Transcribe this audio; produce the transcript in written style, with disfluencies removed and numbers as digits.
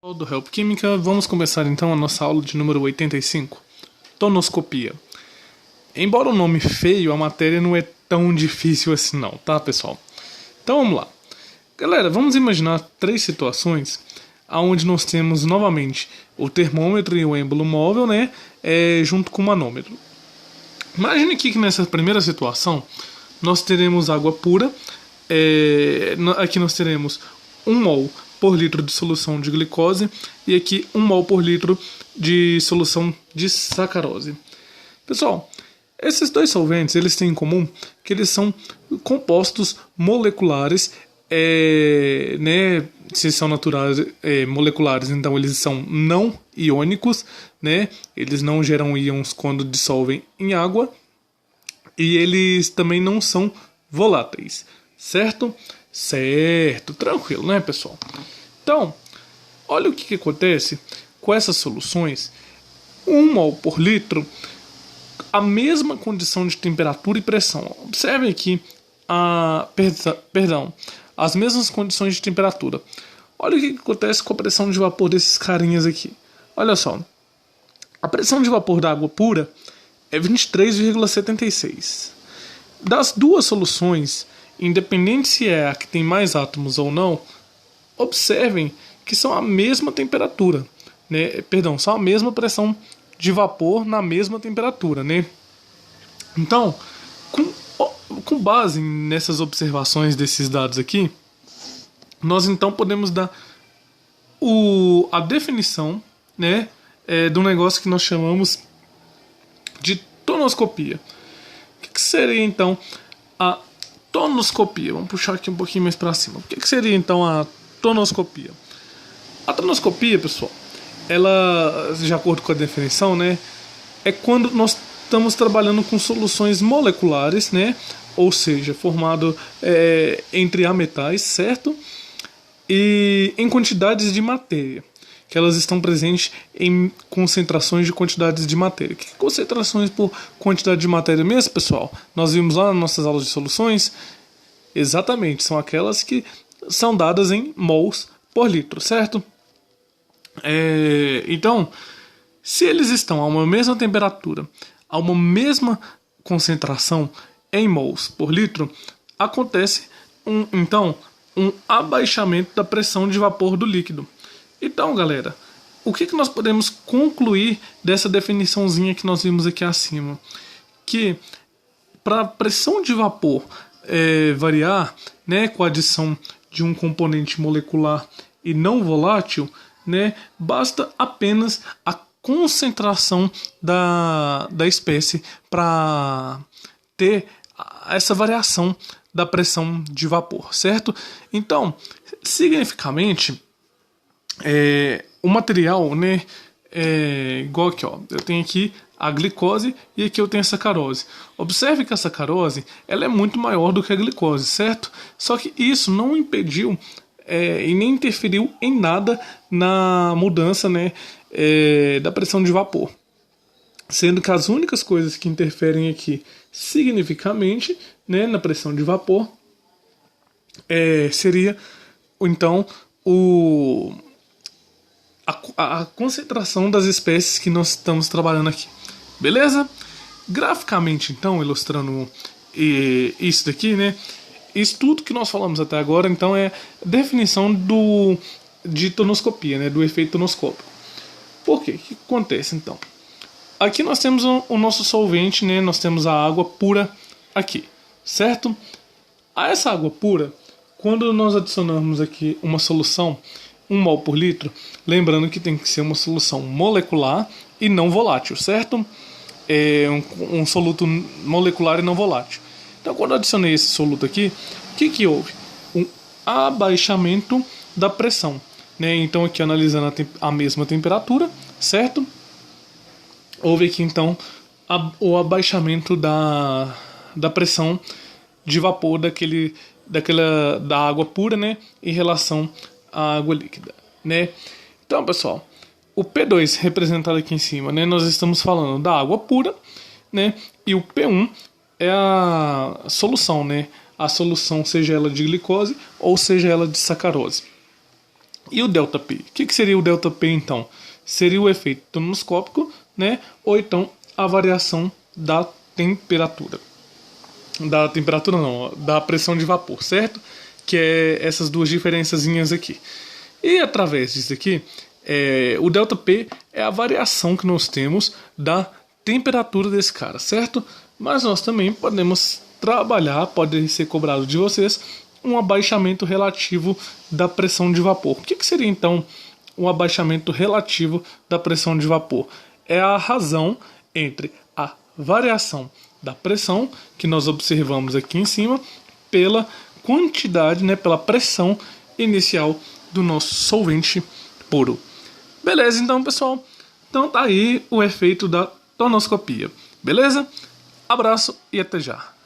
Do Help Química, vamos começar então a nossa aula de número 85, tonoscopia. Embora o nome feio, a matéria não é tão difícil assim não, tá pessoal? Então vamos lá. Galera, vamos imaginar três situações onde nós temos novamente o termômetro e o êmbolo móvel, né, junto com o manômetro. Imagine aqui que nessa primeira situação nós teremos água pura, aqui nós teremos 1 mol por litro de solução de glicose e aqui 1 mol por litro de solução de sacarose. Pessoal, esses dois solventes eles têm em comum que eles são compostos moleculares, né? Se são naturais, moleculares, então eles são não iônicos, né? Eles não geram íons quando dissolvem em água e eles também não são voláteis, certo? Certo, tranquilo, né, pessoal? Então, olha o que acontece com essas soluções. 1 mol por litro, a mesma condição de temperatura e pressão. Observem aqui, as mesmas condições de temperatura. Olha o que acontece com a pressão de vapor desses carinhas aqui. Olha só, a pressão de vapor da água pura é 23,76. Das duas soluções, independente se é a que tem mais átomos ou não, observem que são a mesma temperatura, né? São a mesma pressão de vapor na mesma temperatura, né? Então, com base nessas observações desses dados aqui, nós então podemos dar a definição, né, do negócio que nós chamamos de tonoscopia. O que seria então a tonoscopia? Vamos puxar aqui um pouquinho mais para cima. O que seria então a tonoscopia? A tonoscopia, pessoal, ela, de acordo com a definição, né, é quando nós estamos trabalhando com soluções moleculares, né, ou seja, formado entre ametais, certo? E em quantidades de matéria, que elas estão presentes em concentrações de quantidades de matéria. Que concentrações por quantidade de matéria mesmo, pessoal? Nós vimos lá nas nossas aulas de soluções. Exatamente, são aquelas que são dadas em mols por litro, certo? Então, se eles estão a uma mesma temperatura, a uma mesma concentração em mols por litro, acontece um abaixamento da pressão de vapor do líquido. Então, galera, o que nós podemos concluir dessa definiçãozinha que nós vimos aqui acima? Que para a pressão de vapor variar, né, com a adição de um componente molecular e não volátil, né, basta apenas a concentração da espécie para ter essa variação da pressão de vapor, certo? Então, significativamente, o material, né, igual aqui, ó, eu tenho aqui a glicose e aqui eu tenho a sacarose. Observe que a sacarose ela é muito maior do que a glicose, certo? Só que isso não impediu e nem interferiu em nada na mudança, né, da pressão de vapor. Sendo que as únicas coisas que interferem aqui significativamente, né, na pressão de vapor seria então a concentração das espécies que nós estamos trabalhando aqui. Beleza? Graficamente, então, ilustrando isso daqui, né? Isso tudo que nós falamos até agora, então, é definição de tonoscopia, né? Do efeito tonoscópico. Por quê? O que acontece, então? Aqui nós temos o nosso solvente, né? Nós temos a água pura aqui, certo? A essa água pura, quando nós adicionamos aqui uma solução, 1 mol por litro, lembrando que tem que ser uma solução molecular e não volátil, certo? Um soluto molecular e não volátil. Então, quando eu adicionei esse soluto aqui, o que houve? Um abaixamento da pressão, né? Então, aqui analisando a mesma temperatura, certo? Houve aqui, então, o abaixamento da pressão de vapor da água pura, né? Em relação à água líquida, né? Então, pessoal, o P2 representado aqui em cima, né? Nós estamos falando da água pura, né? E o P1 é a solução, né? A solução, seja ela de glicose ou seja ela de sacarose. E o ΔP? O que seria o ΔP então? Seria o efeito tonoscópico, né? Ou então a variação da temperatura. Da temperatura não, da pressão de vapor, certo? Que é essas duas diferençazinhas aqui. E através disso aqui, o ΔP é a variação que nós temos da temperatura desse cara, certo? Mas nós também podemos trabalhar, pode ser cobrado de vocês, um abaixamento relativo da pressão de vapor. O que seria então um abaixamento relativo da pressão de vapor? É a razão entre a variação da pressão que nós observamos aqui em cima pela quantidade, né, pela pressão inicial do nosso solvente puro. Beleza, então, pessoal. Então tá aí o efeito da tonoscopia. Beleza? Abraço e até já.